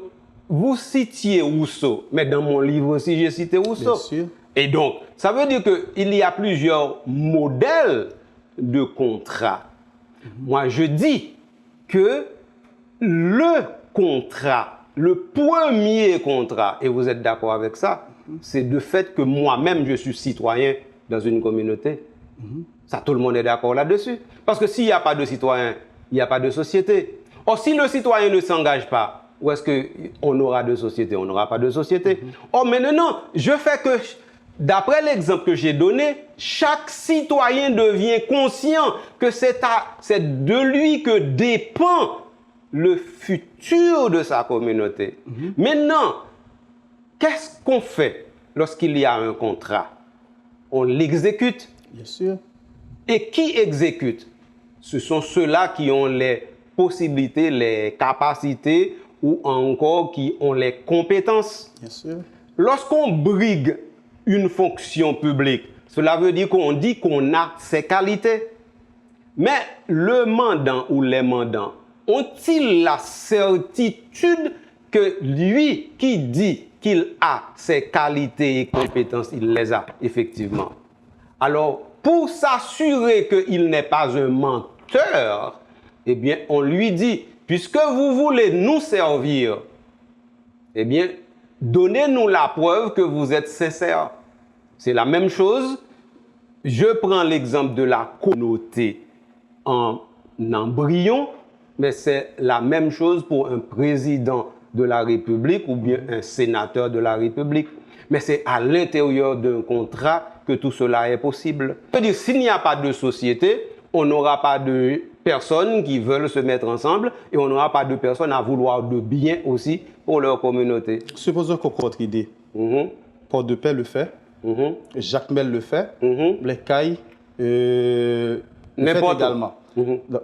vous citiez Rousseau, mais dans mon livre aussi, j'ai cité Rousseau. Bien sûr. Et donc, ça veut dire qu'il y a plusieurs modèles de contrat. Moi, je dis que le contrat, le premier contrat, et vous êtes d'accord avec ça, c'est le fait que moi-même, je suis citoyen dans une communauté. Ça, tout le monde est d'accord là-dessus. Parce que s'il n'y a pas de citoyen, il n'y a pas de société. Or, si le citoyen ne s'engage pas, où est-ce qu'on aura de société? On n'aura pas de société. Or, maintenant, je fais que, d'après l'exemple que j'ai donné, chaque citoyen devient conscient que c'est de lui que dépend le futur de sa communauté. Maintenant, qu'est-ce qu'on fait lorsqu'il y a un contrat? On l'exécute. Bien sûr. Et qui exécute? Ce sont ceux-là qui ont les possibilités, les capacités ou encore qui ont les compétences. Bien sûr. Lorsqu'on brigue une fonction publique, cela veut dire qu'on dit qu'on a ses qualités. Mais le mandant ou les mandants ont-ils la certitude que lui qui dit qu'il a ses qualités et compétences, il les a effectivement? Alors, pour s'assurer qu'il n'est pas un menteur, eh bien, on lui dit, puisque vous voulez nous servir, eh bien, donnez-nous la preuve que vous êtes sincère. C'est la même chose. Je prends l'exemple de la communauté en embryon, mais c'est la même chose pour un président de la République ou bien un sénateur de la République. Mais c'est à l'intérieur d'un contrat que tout cela est possible. C'est-à-dire, s'il n'y a pas de société, on n'aura pas de personnes qui veulent se mettre ensemble et on n'aura pas de personnes à vouloir de bien aussi pour leur communauté. Supposons qu'on prend votre idée. Port de Paix le fait, Jacques Mel le fait, Blaise Caille le fait également.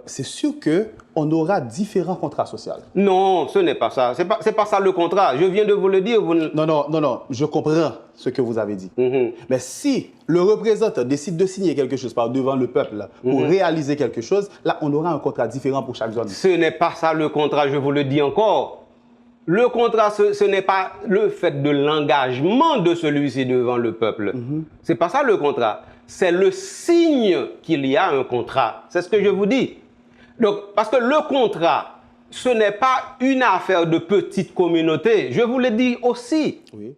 C'est sûr qu'on aura différents contrats sociaux. Non, ce n'est pas ça. C'est pas ça le contrat. Je viens de vous le dire. Non, je comprends ce que vous avez dit. Mais si le représentant décide de signer quelque chose par devant le peuple pour réaliser quelque chose, là, on aura un contrat différent pour chaque zone. Ce n'est pas ça le contrat, je vous le dis encore. Le contrat, ce n'est pas le fait de l'engagement de celui-ci devant le peuple. C'est pas ça le contrat. C'est le signe qu'il y a un contrat. C'est ce que je vous dis. Donc, parce que le contrat, ce n'est pas une affaire de petite communauté. Je vous l'ai dit aussi. Oui.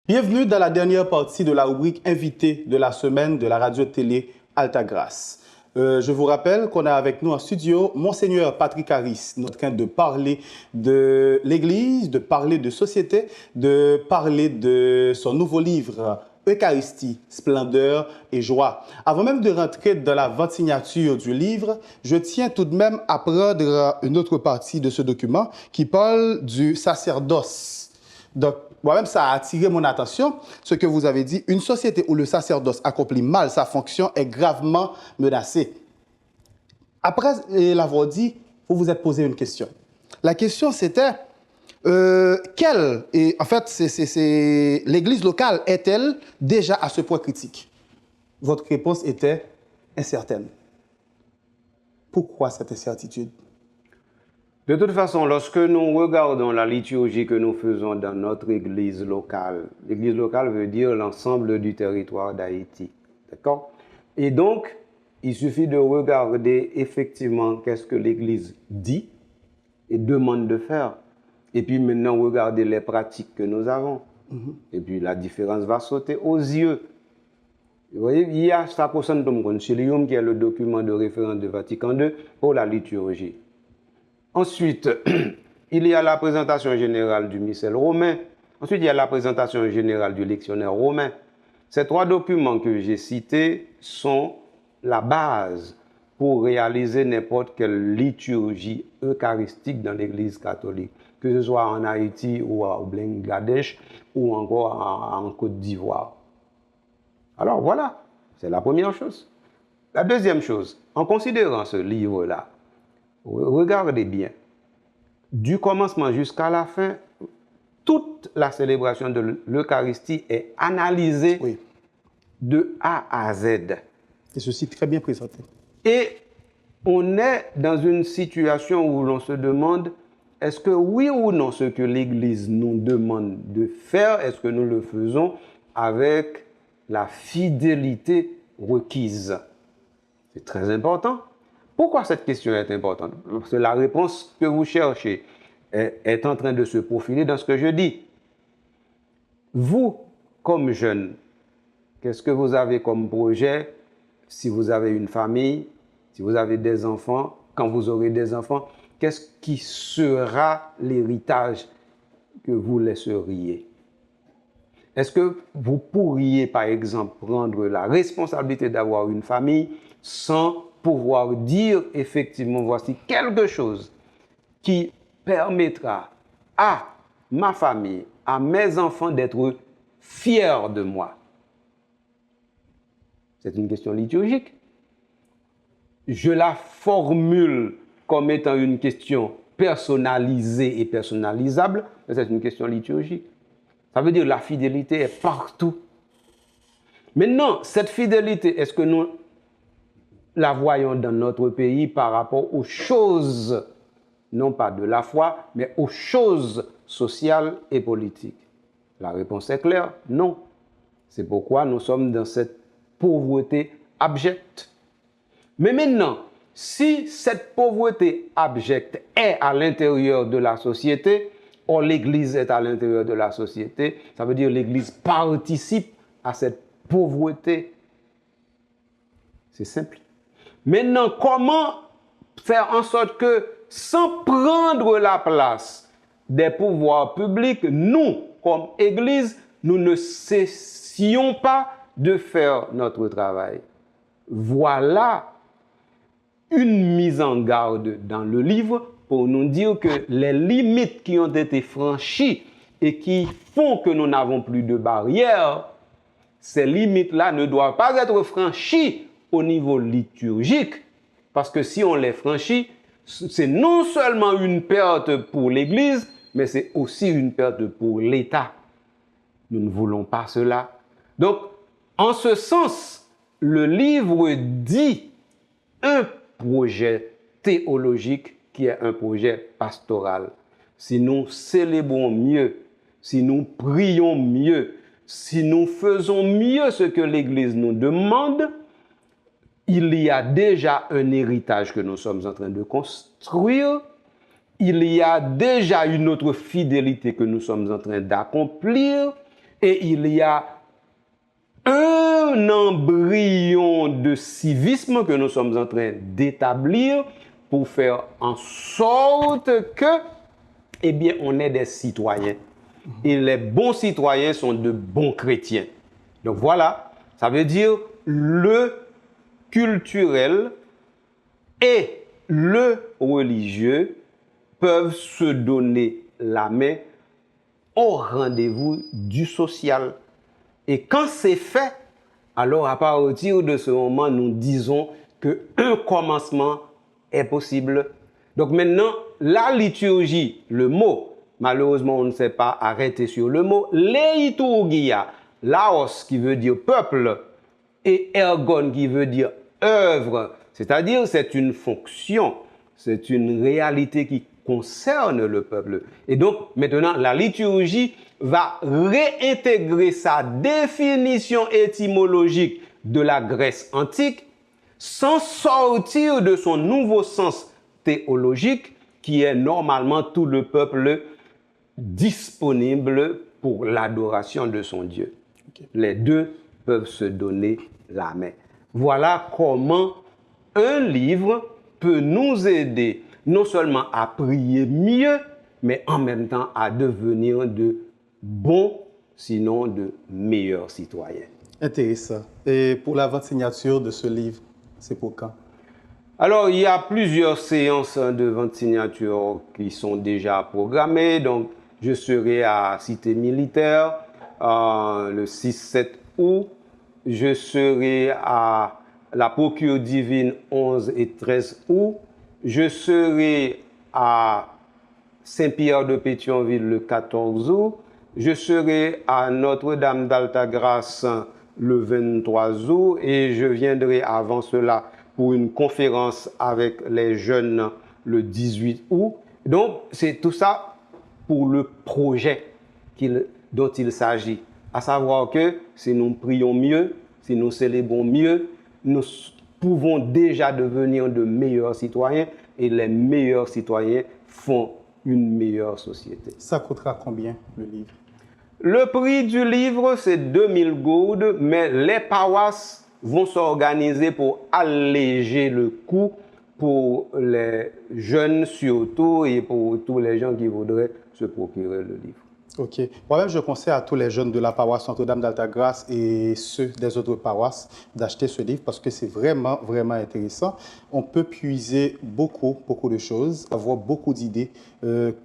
Bienvenue dans la dernière partie de la rubrique invité de la semaine de la radio-télé Altagrace. Je vous rappelle qu'on a avec nous en studio Monseigneur Patrick Harris, notre train de parler de l'Église, de parler de société, de parler de son nouveau livre Eucharistie, splendeur et joie. Avant même de rentrer dans la vente signature du livre, je tiens tout de même à prendre une autre partie de ce document qui parle du sacerdoce. Donc, moi-même, ça a attiré mon attention, ce que vous avez dit. Une société où le sacerdoce accomplit mal sa fonction est gravement menacée. Après l'avoir dit, vous vous êtes posé une question. La question, c'était, l'Église locale est-elle déjà à ce point critique? Votre réponse était incertaine. Pourquoi cette incertitude? De toute façon, lorsque nous regardons la liturgie que nous faisons dans notre église locale veut dire l'ensemble du territoire d'Haïti. D'accord? Et donc, il suffit de regarder effectivement qu'est-ce que l'église dit et demande de faire. Et puis maintenant, regarder les pratiques que nous avons. Et puis la différence va sauter aux yeux. Vous voyez, il y a Sacrosanctum Concilium qui est le document de référence de Vatican II pour la liturgie. Ensuite, il y a la présentation générale du missel romain. Ensuite, il y a la présentation générale du lectionnaire romain. Ces trois documents que j'ai cités sont la base pour réaliser n'importe quelle liturgie eucharistique dans l'Église catholique, que ce soit en Haïti ou au Bangladesh ou encore en Côte d'Ivoire. Alors voilà, c'est la première chose. La deuxième chose, en considérant ce livre-là, regardez bien, du commencement jusqu'à la fin, toute la célébration de l'Eucharistie est analysée de A à Z. Et ceci très bien présenté. Et on est dans une situation où l'on se demande, est-ce que oui ou non ce que l'Église nous demande de faire, est-ce que nous le faisons avec la fidélité requise? C'est très important. Pourquoi cette question est importante? Parce que la réponse que vous cherchez est en train de se profiler dans ce que je dis. Vous, comme jeune, qu'est-ce que vous avez comme projet si vous avez une famille, si vous avez des enfants, quand vous aurez des enfants, qu'est-ce qui sera l'héritage que vous laisseriez? Est-ce que vous pourriez, par exemple, prendre la responsabilité d'avoir une famille sans pouvoir dire effectivement, voici quelque chose qui permettra à ma famille, à mes enfants d'être fiers de moi? C'est une question liturgique. Je la formule comme étant une question personnalisée et personnalisable, mais c'est une question liturgique. Ça veut dire que la fidélité est partout. Maintenant, cette fidélité, est-ce que nous la voyons dans notre pays par rapport aux choses, non pas de la foi, mais aux choses sociales et politiques? La réponse est claire, non. C'est pourquoi nous sommes dans cette pauvreté abjecte. Mais maintenant, si cette pauvreté abjecte est à l'intérieur de la société, or l'Église est à l'intérieur de la société, ça veut dire que l'Église participe à cette pauvreté. C'est simple. Maintenant, comment faire en sorte que, sans prendre la place des pouvoirs publics, nous, comme Église, nous ne cessions pas de faire notre travail? Voilà une mise en garde dans le livre pour nous dire que les limites qui ont été franchies et qui font que nous n'avons plus de barrières, ces limites-là ne doivent pas être franchies au niveau liturgique, parce que si on les franchit, c'est non seulement une perte pour l'Église, mais c'est aussi une perte pour l'État. Nous ne voulons pas cela. Donc, en ce sens, le livre dit un projet théologique qui est un projet pastoral. Si nous célébrons mieux, si nous prions mieux, si nous faisons mieux ce que l'Église nous demande, il y a déjà un héritage que nous sommes en train de construire. Il y a déjà une autre fidélité que nous sommes en train d'accomplir. Et il y a un embryon de civisme que nous sommes en train d'établir pour faire en sorte que, eh bien, on est des citoyens. Et les bons citoyens sont de bons chrétiens. Donc voilà, ça veut dire le culturel et le religieux peuvent se donner la main au rendez-vous du social. Et quand c'est fait, alors à partir de ce moment, nous disons qu'un commencement est possible. Donc maintenant, la liturgie, le mot, malheureusement on ne s'est pas arrêté sur le mot, leiturgia, laos qui veut dire peuple, et ergon qui veut dire œuvre, c'est-à-dire c'est une fonction, c'est une réalité qui concerne le peuple. Et donc maintenant la liturgie va réintégrer sa définition étymologique de la Grèce antique sans sortir de son nouveau sens théologique qui est normalement tout le peuple disponible pour l'adoration de son Dieu. Okay. Les deux peuvent se donner la main. Voilà comment un livre peut nous aider non seulement à prier mieux, mais en même temps à devenir de bons, sinon de meilleurs citoyens. Intéressant. Et pour la vente signature de ce livre, c'est pour quand? Alors, il y a plusieurs séances de vente signature qui sont déjà programmées. Donc, je serai à Cité Militaire le 6-7 août. Je serai à la Procure Divine 11 et 13 août. Je serai à Saint-Pierre de Pétionville le 14 août. Je serai à Notre-Dame d'Altagrace le 23 août et je viendrai avant cela pour une conférence avec les jeunes le 18 août. Donc, c'est tout ça pour le projet dont il s'agit. À savoir que si nous prions mieux, si nous célébrons mieux, nous pouvons déjà devenir de meilleurs citoyens et les meilleurs citoyens font une meilleure société. Ça coûtera combien le livre? Le prix du livre, c'est 2000 gourdes, mais les paroisses vont s'organiser pour alléger le coût pour les jeunes surtout et pour tous les gens qui voudraient se procurer le livre. Ok. Moi-même, je conseille à tous les jeunes de la paroisse Notre-Dame d'Altagrace et ceux des autres paroisses d'acheter ce livre parce que c'est vraiment, vraiment intéressant. On peut puiser beaucoup de choses, avoir beaucoup d'idées,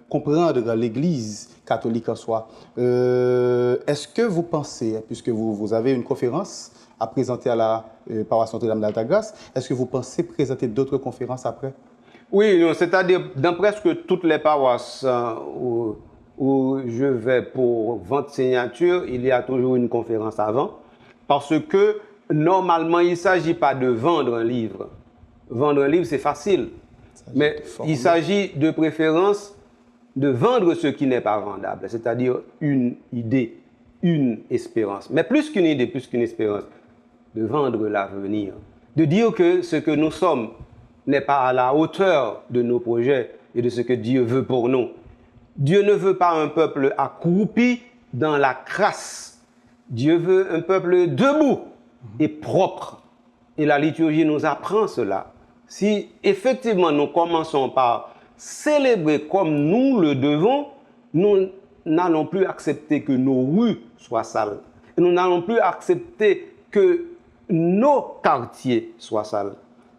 comprendre l'Église catholique en soi. Est-ce que vous pensez, puisque vous avez une conférence à présenter à la paroisse Notre-Dame d'Altagrace, est-ce que vous pensez présenter d'autres conférences après? Oui, c'est-à-dire dans presque toutes les paroisses où je vais pour vente signature, il y a toujours une conférence avant. Parce que normalement, il ne s'agit pas de vendre un livre. Vendre un livre, c'est facile. Mais il s'agit de préférence de vendre ce qui n'est pas vendable, c'est-à-dire une idée, une espérance. Mais plus qu'une idée, plus qu'une espérance, de vendre l'avenir. De dire que ce que nous sommes n'est pas à la hauteur de nos projets et de ce que Dieu veut pour nous. Dieu ne veut pas un peuple accroupi dans la crasse. Dieu veut un peuple debout et propre. Et la liturgie nous apprend cela. Si effectivement nous commençons par célébrer comme nous le devons, nous n'allons plus accepter que nos rues soient sales. Et nous n'allons plus accepter que nos quartiers soient sales.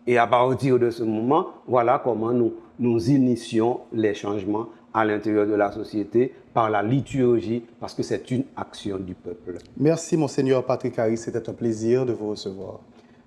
Et à partir de ce moment, voilà comment nous initions les changements à l'intérieur de la société par la liturgie, parce que c'est une action du peuple. Merci, Monseigneur Patrick Harris. C'était un plaisir de vous recevoir.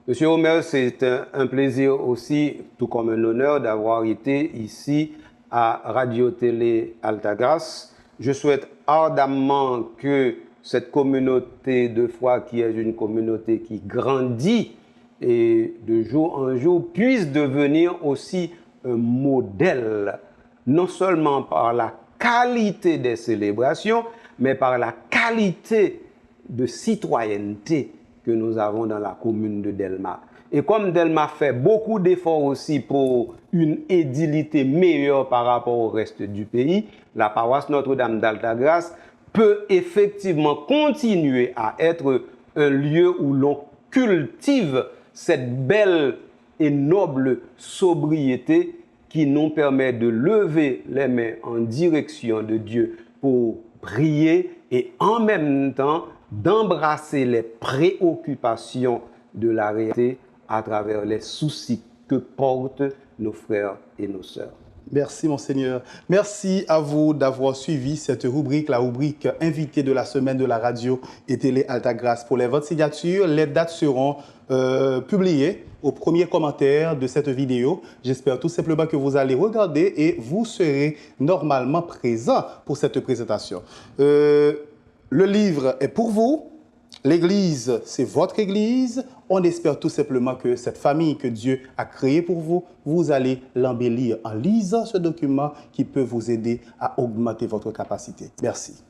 Monsieur Omer, c'est un plaisir aussi, tout comme un honneur, d'avoir été ici à Radio-Télé Altagrace. Je souhaite ardemment que cette communauté de foi, qui est une communauté qui grandit et de jour en jour puisse devenir aussi un modèle, non seulement par la qualité des célébrations, mais par la qualité de citoyenneté que nous avons dans la commune de Delma. Et comme Delma fait beaucoup d'efforts aussi pour une édilité meilleure par rapport au reste du pays, la paroisse Notre-Dame d'Altagrace peut effectivement continuer à être un lieu où l'on cultive cette belle et noble sobriété qui nous permet de lever les mains en direction de Dieu pour prier et en même temps d'embrasser les préoccupations de la réalité à travers les soucis que portent nos frères et nos sœurs. Merci, Monseigneur. Merci à vous d'avoir suivi cette rubrique, la rubrique invitée de la semaine de la radio et télé Altagrace. Pour les votes signatures, les dates seront publiées au premier commentaire de cette vidéo. J'espère tout simplement que vous allez regarder et vous serez normalement présent pour cette présentation. Le livre est pour vous. L'église, c'est votre église. On espère tout simplement que cette famille que Dieu a créée pour vous, vous allez l'embellir en lisant ce document qui peut vous aider à augmenter votre capacité. Merci.